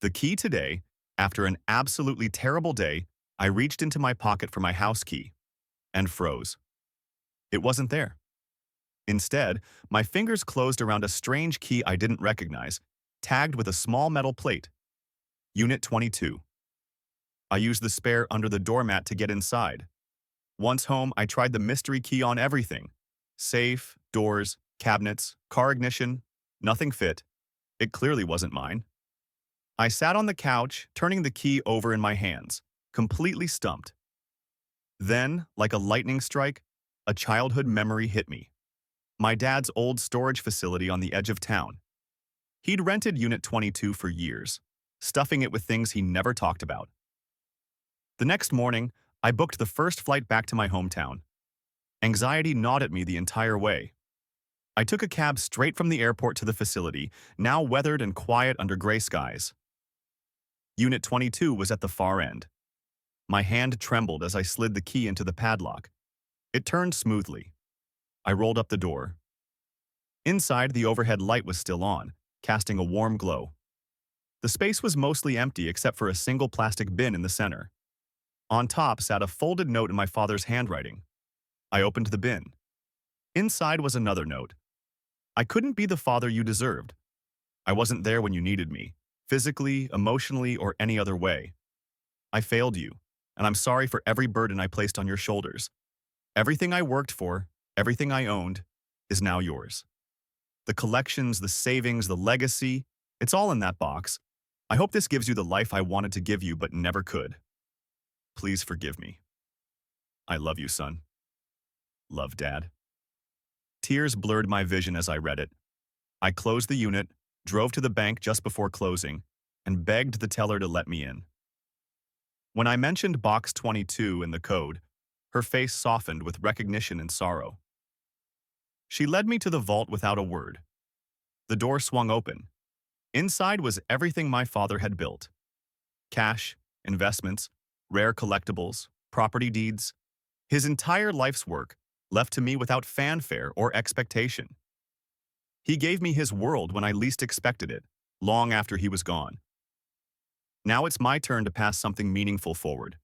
The key today, after an absolutely terrible day, I reached into my pocket for my house key and froze. It wasn't there. Instead, my fingers closed around a strange key I didn't recognize, tagged with a small metal plate. Unit 22. I used the spare under the doormat to get inside. Once home, I tried the mystery key on everything. Safe, doors, cabinets, car ignition. Nothing fit. It clearly wasn't mine. I sat on the couch, turning the key over in my hands, completely stumped. Then, like a lightning strike, a childhood memory hit me. My dad's old storage facility on the edge of town. He'd rented Unit 22 for years, stuffing it with things he never talked about. The next morning, I booked the first flight back to my hometown. Anxiety gnawed at me the entire way. I took a cab straight from the airport to the facility, now weathered and quiet under gray skies. Unit 22 was at the far end. My hand trembled as I slid the key into the padlock. It turned smoothly. I rolled up the door. Inside, the overhead light was still on, casting a warm glow. The space was mostly empty except for a single plastic bin in the center. On top sat a folded note in my father's handwriting. I opened the bin. Inside was another note. I couldn't be the father you deserved. I wasn't there when you needed me, physically, emotionally, or any other way. I failed you, and I'm sorry for every burden I placed on your shoulders. Everything I worked for, everything I owned, is now yours. The collections, the savings, the legacy, it's all in that box. I hope this gives you the life I wanted to give you but never could. Please forgive me. I love you, son. Love, Dad. Tears blurred my vision as I read it. I closed the unit, drove to the bank just before closing, and begged the teller to let me in. When I mentioned Box 22 in the code, her face softened with recognition and sorrow. She led me to the vault without a word. The door swung open. Inside was everything my father had built. Cash, investments, rare collectibles, property deeds. His entire life's work, left to me without fanfare or expectation. He gave me his world when I least expected it, long after he was gone. Now it's my turn to pass something meaningful forward.